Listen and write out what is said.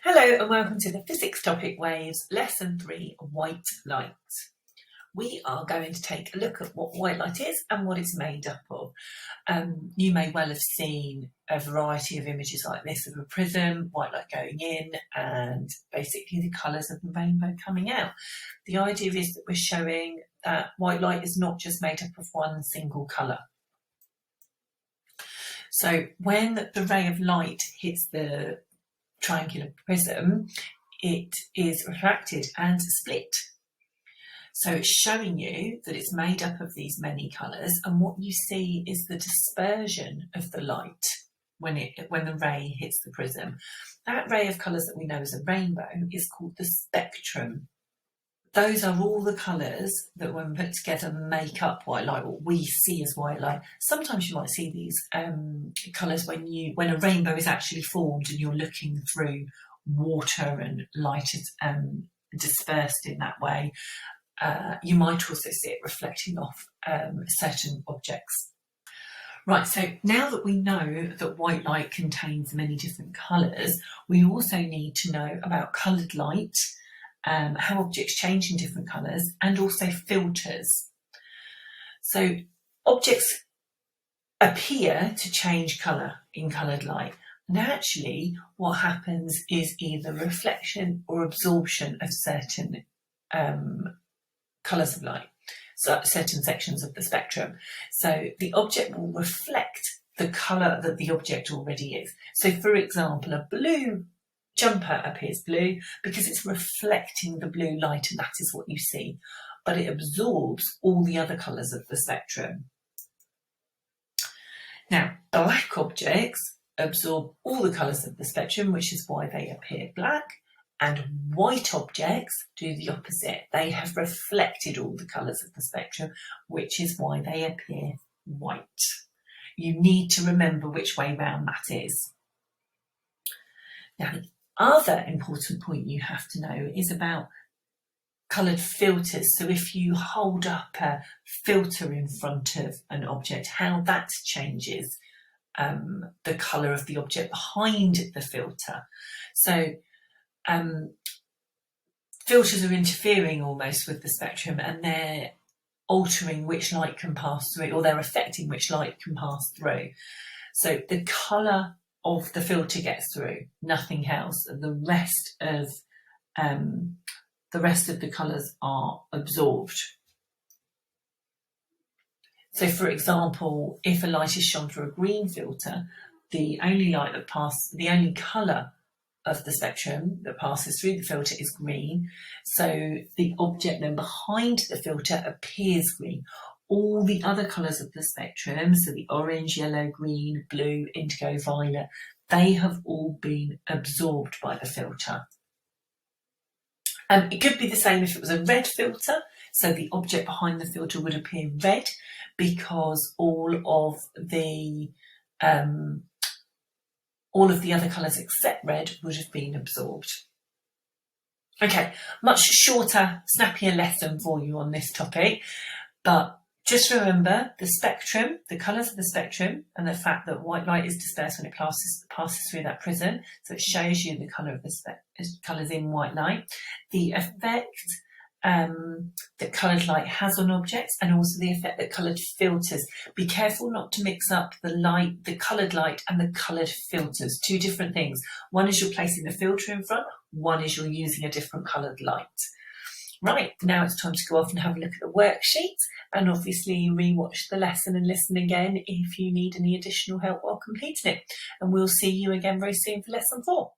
Hello and welcome to the Physics Topic Waves, Lesson 3, White Light. We are going to take a look at what white light is and what it's made up of. You may well have seen a variety of images like this of a prism, white light going in, and basically the colours of the rainbow coming out. The idea is that we're showing that white light is not just made up of one single colour. So when the ray of light hits the triangular prism, it is refracted and split. So it's showing you that it's made up of these many colours, and what you see is the dispersion of the light when the ray hits the prism. That ray of colours that we know as a rainbow is called the spectrum. Those are all the colours that, when put together, make up white light, what we see as white light. Sometimes you might see these colours when a rainbow is actually formed and you're looking through water and light is dispersed in that way. You might also see it reflecting off certain objects. Right, so now that we know that white light contains many different colours, we also need to know about coloured light, how objects change in different colours, and also filters. So objects appear to change colour in coloured light, and actually what happens is either reflection or absorption of certain colours of light, so certain sections of the spectrum. So the object will reflect the colour that the object already is. So for example, a blue jumper appears blue because it's reflecting the blue light, and that is what you see, but it absorbs all the other colours of the spectrum. Now, black objects absorb all the colours of the spectrum, which is why they appear black, and white objects do the opposite. They have reflected all the colours of the spectrum, which is why they appear white. You need to remember which way round that is. Now, the other important point you have to know is about coloured filters. So if you hold up a filter in front of an object, how that changes the colour of the object behind the filter. So filters are interfering almost with the spectrum, and they're altering which light can pass through, or they're affecting which light can pass through. So the colour of the filter gets through, nothing else. The rest of the colours are absorbed. So for example, if a light is shone through a green filter, the only colour of the spectrum that passes through the filter is green. So the object then behind the filter appears green. All the other colours of the spectrum, so the orange, yellow, green, blue, indigo, violet, they have all been absorbed by the filter. It could be the same if it was a red filter, so the object behind the filter would appear red because all of the other colours except red would have been absorbed. Okay, much shorter, snappier lesson for you on this topic, but just remember the spectrum, the colours of the spectrum, and the fact that white light is dispersed when it passes through that prism. So it shows you the colour of the colours in white light, the effect that coloured light has on objects, and also the effect that coloured filters. Be careful not to mix up the coloured light and the coloured filters. Two different things. One is you're placing the filter in front, one is you're using a different coloured light. Right, now it's time to go off and have a look at the worksheets, and obviously re-watch the lesson and listen again if you need any additional help while completing it. And we'll see you again very soon for lesson 4.